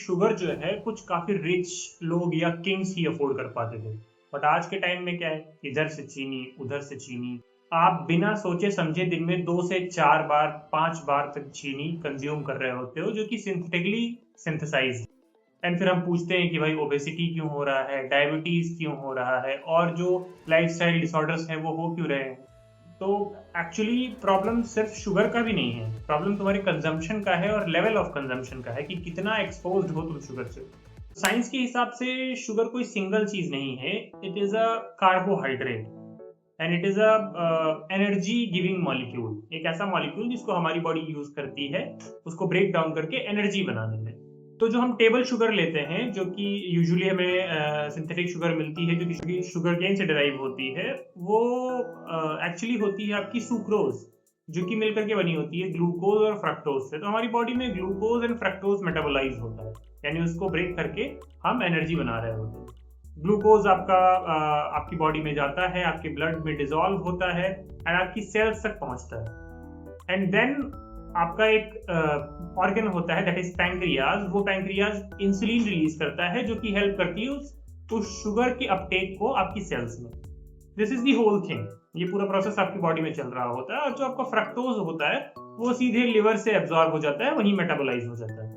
Sugar जो है कुछ काफी रिच लोग या किंग्स ही अफोर्ड कर पाते थे। बट आज के टाइम में क्या है, इधर से चीनी उधर से चीनी, आप बिना सोचे समझे दिन में 2 से 4 बार 5 बार तक चीनी कंज्यूम कर रहे होते हो, जो कि सिंथेटिकली सिंथेसाइज। एंड फिर हम पूछते हैं कि भाई ओबेसिटी क्यों हो रहा है, डायबिटीज क्यों हो रहा है, और जो लाइफस्टाइल डिसऑर्डर्स हैं वो हो क्यों रहे हैं। तो एक्चुअली प्रॉब्लम सिर्फ शुगर का भी नहीं है, प्रॉब्लम तुम्हारे कंजम्पशन का है और लेवल ऑफ कंजम्पशन का है कि कितना एक्सपोज्ड हो तुम शुगर से। साइंस के हिसाब से शुगर कोई सिंगल चीज नहीं है, it is a carbohydrate and it is a energy giving molecule. एक ऐसा मॉलिक्यूल जिसको हमारी बॉडी यूज करती है उसको ब्रेक डाउन करके एनर्जी बनाने में। तो जो हम टेबल शुगर लेते हैं, जो कि यूजुअली हमें सिंथेटिक शुगर मिलती है, जो कि शुगर केन से डिराइव होती है, वो एक्चुअली होती है आपकी सुक्रोज, जो कि मिलकर के बनी होती है ग्लूकोज और फ्रक्टोज से। तो हमारी बॉडी में ग्लूकोज एंड फ्रक्टोज मेटाबोलाइज होता है, यानी उसको ब्रेक करके हम एनर्जी बना रहे होते हैं। ग्लूकोज आपकी बॉडी में जाता है, आपके ब्लड में डिसॉल्व होता है एंड आपकी सेल्स तक पहुंचता है। एंड देन आपका एक ऑर्गन होता है दैट इज पैंक्रियाज। वो पैंक्रियाज इंसुलिन रिलीज करता है, जो कि हेल्प करती है उस शुगर के अपटेक को आपकी सेल्स में। This is the whole thing. ये पूरा प्रोसेस आपकी बॉडी में चल रहा होता है, और जो आपका फ्रक्टोज होता है वो सीधे लिवर से एब्जॉर्ब हो जाता है, वहीं मेटाबोलाइज हो जाता है।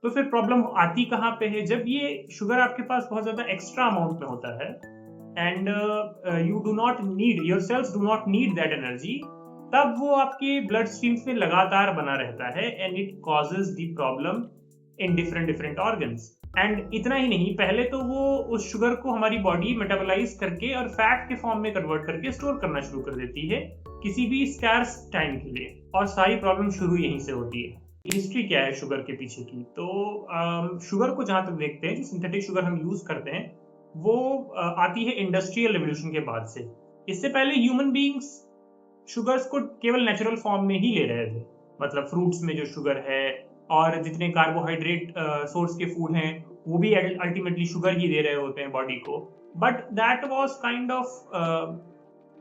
तो फिर प्रॉब्लम आती कहाँ पे है, जब ये शुगर आपके पास बहुत ज्यादा एक्स्ट्रा अमाउंट में होता है and you do not need, your sales do not need that energy, तब वो आपके ब्लड स्ट्रीम्स में लगातार बना रहता है and it causes the problem in different different organs. And इतना ही नहीं, पहले तो वो उस शुगर को हमारी बॉडी मेटाबोलाइज करके और फैट के फॉर्म में कन्वर्ट करके स्टोर करना शुरू कर देती है किसी भी स्कैर्स टाइम के लिए, और सारी प्रॉब्लम शुरू यहीं से होती है। हिस्ट्री क्या है शुगर के पीछे की, तो शुगर को जहां तक देखते हैं, जो सिंथेटिक शुगर हम यूज करते हैं वो आती है इंडस्ट्रियल रेवोल्यूशन के बाद से। इससे पहले ह्यूमन बीइंग्स शुगर्स को केवल नेचुरल फॉर्म में ही ले रहे थे, मतलब फ्रूट्स में जो शुगर है और जितने कार्बोहाइड्रेट सोर्स के फूड हैं वो भी अल्टीमेटली शुगर ही दे रहे होते हैं बॉडी को। But that was kind of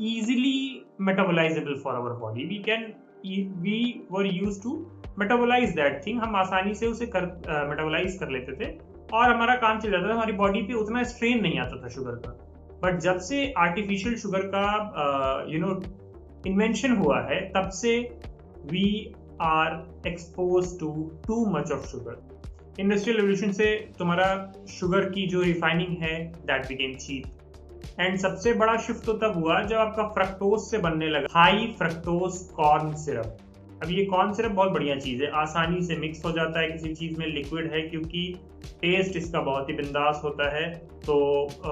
easily metabolisable for our body. We were used to metabolise that thing. हम आसानी से उसे मेटाबोलाइज कर लेते थे और हमारा काम चल जाता था, हमारी बॉडी पे उतना स्ट्रेन नहीं आता था शुगर का। बट जब से आर्टिफिशियल शुगर का इन्वेंशन हुआ है, तब से we are expose too much of sugar. Industrial revolution से तुम्हारा शुगर की जो रिफाइनिंग है दैट बिकेम चीप। एंड सबसे बड़ा शिफ्ट तो तब हुआ जब आपका फ्रक्टोज से बनने लगा हाई फ्रक्टोज कॉर्न सिरप। अब ये कॉर्न सिरप बहुत बढ़िया चीज है, आसानी से मिक्स हो जाता है किसी चीज में, लिक्विड है क्योंकि टेस्ट इसका बहुत ही बिंदास होता है। तो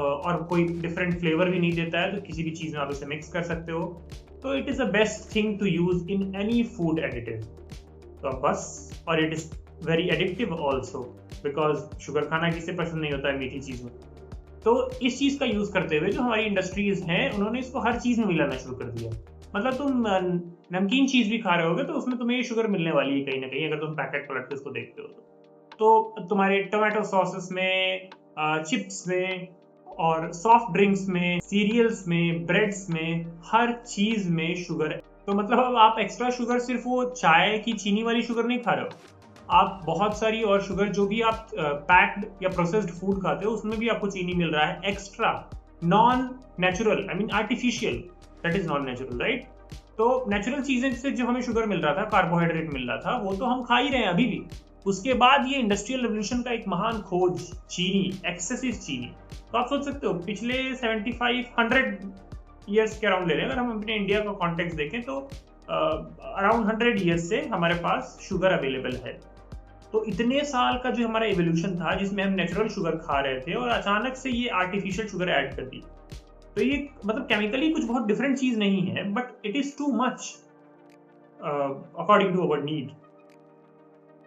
और कोई डिफरेंट फ्लेवर भी नहीं देता है, तो किसी भी चीज में आप इसे मिक्स कर सकते हो। तो it is the best thing to use in any food additive. तो बस, और it is very addictive also, because sugar खाना किसे पसंद नहीं होता है मीठी चीज में। तो इस चीज का यूज करते हुए जो हमारी इंडस्ट्रीज हैं, उन्होंने इसको हर चीज में मिलाना शुरू कर दिया। मतलब तुम नमकीन चीज भी खा रहे होगे तो उसमें तुम्हें ये शुगर मिलने वाली है कहीं ना कहीं, अगर तुम पैकेट पलट के उसको देखते हो तो तुम्हारे टोमेटो सॉसेस में, चिप्स में, और सॉफ्ट ड्रिंक्स में, सीरियल्स में, ब्रेड्स में, हर चीज में शुगर है। तो मतलब अब आप एक्स्ट्रा शुगर सिर्फ वो चाय की चीनी वाली शुगर नहीं खा रहे हो, आप बहुत सारी और शुगर जो भी आप पैक्ड या प्रोसेस्ड फूड खाते हो उसमें भी आपको चीनी मिल रहा है extra, non natural, I mean artificial, that is non natural, right. तो नेचुरल चीजें से जो हमें शुगर मिल रहा था, कार्बोहाइड्रेट मिल रहा था, वो तो हम खा ही रहे हैं अभी भी। उसके बाद ये इंडस्ट्रियल रेवोल्यूशन का एक महान खोज, चीनी, एक्सेसिव चीनी। तो आप सोच सकते हो पिछले 75-100 ईयर्स के अराउंड ले रहे हैं, अगर हम अपने इंडिया का कॉन्टेक्स्ट देखें तो अराउंड 100 ईयर्स से हमारे पास शुगर अवेलेबल है। तो इतने साल का जो हमारा एवोल्यूशन था जिसमें हम नेचुरल शुगर खा रहे थे, और अचानक से ये आर्टिफिशियल शुगर ऐड कर दी। तो ये मतलब केमिकली कुछ बहुत डिफरेंट चीज नहीं है, but it is too much according to our need.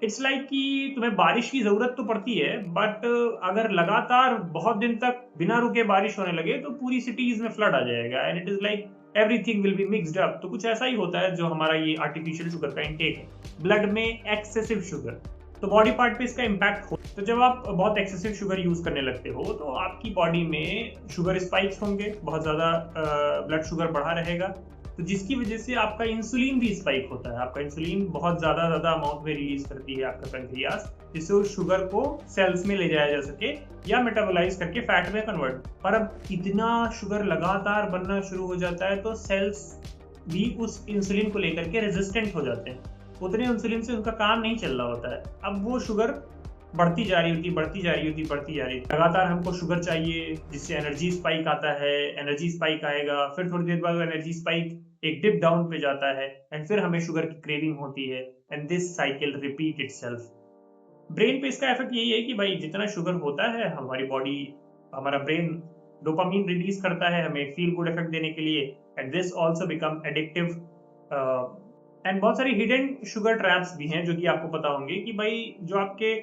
It's like कि तुम्हें बारिश की जरूरत तो पड़ती है, बट अगर लगातार बहुत दिन तक बिना रुके बारिश होने लगे तो पूरी सिटीज में फ्लड आ जाएगा, and it is like everything will be mixed up. तो कुछ ऐसा ही होता है जो हमारा ये आर्टिफिशियल शुगर का इंटेक है, ब्लड में एक्सेसिव शुगर, तो बॉडी पार्ट पे इसका इम्पैक्ट हो। तो जब आप बहुत एक्सेसिव शुगर यूज करने लगते हो तो आपकी बॉडी में शुगर स्पाइक्स होंगे, बहुत ज्यादा ब्लड शुगर बढ़ा रहेगा, तो जिसकी वजह से आपका इंसुलिन भी स्पाइक होता है। आपका इंसुलिन बहुत ज्यादा अमाउंट में रिलीज करती है आपका पैंक्रियाज, जिससे उस शुगर को सेल्स में ले जाया जा सके या मेटाबोलाइज करके फैट में कन्वर्ट। पर अब इतना शुगर लगातार बनना शुरू हो जाता है तो सेल्स भी उस इंसुलिन को लेकर के रेजिस्टेंट हो जाते हैं। उतने इंसुलिन से उनका काम नहीं चल रहा होता है। अब वो शुगर बढ़ती जा रही होती। लगातार हमको शुगर चाहिए, जिससे एनर्जी स्पाइक आता है। एनर्जी स्पाइक आएगा, फिर थोड़ी देर बाद एनर्जी स्पाइक एक डिप डाउन पे जाता है एंड फिर हमें शुगर की क्रेविंग होती है and this cycle repeat itself. Brain पे इसका इफेक्ट यही है कि भाई जितना शुगर होता है हमारा ब्रेन डोपामीन रिलीज करता है हमें फील गुड इफेक्ट देने के लिए and this also become addictive. And बहुत सारी हिडन शुगर ट्रैप्स भी हैं जो कि आपको पता होंगे कि भाई जो आपके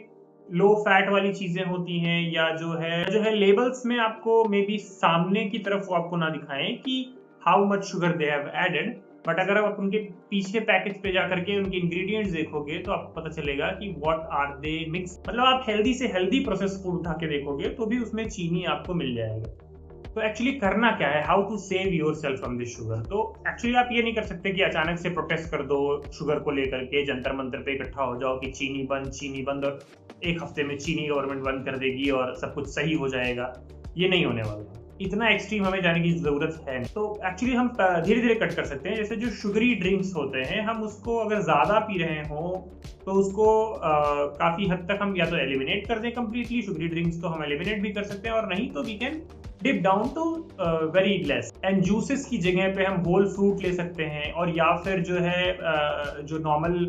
लो फैट वाली चीजें होती हैं या जो है लेबल्स में आपको मे बी सामने की तरफ वो आपको ना दिखाएं कि how much sugar they have added, but अगर आप उनके पीछे पैकेज पे जाकर के उनके इंग्रेडिएंट्स देखोगे तो आपको पता चलेगा कि व्हाट आर दे मिक्स। मतलब आप हेल्दी से हेल्दी प्रोसेस फूड उठा के देखोगे तो भी उसमें चीनी आपको मिल जाएगा। तो एक्चुअली करना क्या है, how to save your self from this sugar. तो एक्चुअली आप ये नहीं कर सकते कि अचानक से प्रोटेस्ट कर दो शुगर को लेकर के, जंतर मंतर पे इकट्ठा हो जाओ कि चीनी बंद और एक हफ्ते में चीनी गवर्नमेंट बंद कर देगी और सब कुछ सही हो जाएगा। ये नहीं होने वाला, इतना एक्सट्रीम हमें जाने की जरूरत है। तो एक्चुअली हम धीरे धीरे कट कर सकते हैं। जैसे जो शुगरी ड्रिंक्स होते हैं, हम उसको अगर ज्यादा पी रहे हो तो उसको काफी हद तक हम या तो एलिमिनेट कर दें कम्प्लीटली। शुगरी ड्रिंक्स तो हम एलिमिनेट भी कर सकते हैं और नहीं तो we can dip down to very less. And juices की जगह पे हम होल फ्रूट ले सकते हैं और या फिर जो है जो नॉर्मल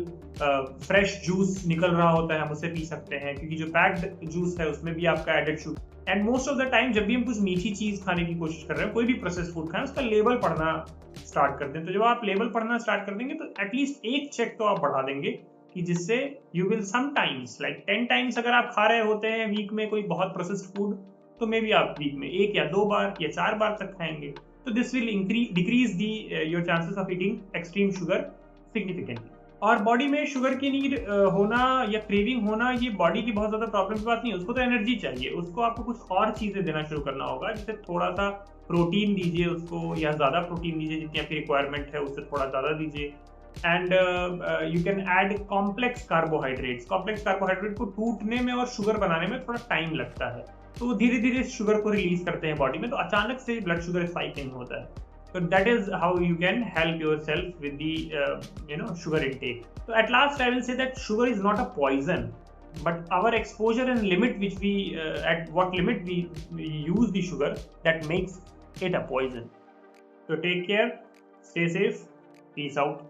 फ्रेश जूस निकल रहा होता है हम उसे पी सकते हैं, क्योंकि जो पैक्ड जूस है उसमें भी आपका added sugar. And most of the time जब भी हम कुछ मीठी चीज खाने की कोशिश कर रहे हैं, कोई भी प्रोसेस फूड खाएं, उसका लेबल पढ़ना स्टार्ट कर दें। तो जब आप लेबल पढ़ना स्टार्ट कर देंगे तो एटलीस्ट एक चेक तो आप बढ़ा देंगे कि जिससे you will sometimes like 10 times अगर आप खा रहे होते हैं वीक में कोई बहुत प्रोसेस्ड फूड, तो मे बी आप वीक में 1 या 2 बार या 4 बार तक खाएंगे। तो this will decrease your chances of eating extreme sugar significantly. और बॉडी में शुगर की नीड होना या क्रेविंग होना, ये बॉडी की बहुत ज्यादा प्रॉब्लम की बात नहीं है। उसको तो एनर्जी चाहिए, उसको आपको कुछ और चीजें देना शुरू करना होगा। जैसे थोड़ा सा प्रोटीन दीजिए उसको, या ज्यादा प्रोटीन दीजिए, जितनी आपकी रिक्वायरमेंट है उससे थोड़ा ज्यादा दीजिए। And you can add complex carbohydrates. Complex carbohydrate को टूटने में और शुगर बनाने में थोड़ा टाइम लगता है, तो वो धीरे धीरे शुगर को रिलीज करते हैं बॉडी में, तो अचानक से ब्लड शुगर स्पाइक नहीं होता है। So that is how you can help yourself with the sugar intake. So at last I will say that sugar is not a poison, but our exposure and limit which we at what limit we use the sugar, that makes it a poison. So take care, stay safe, peace out.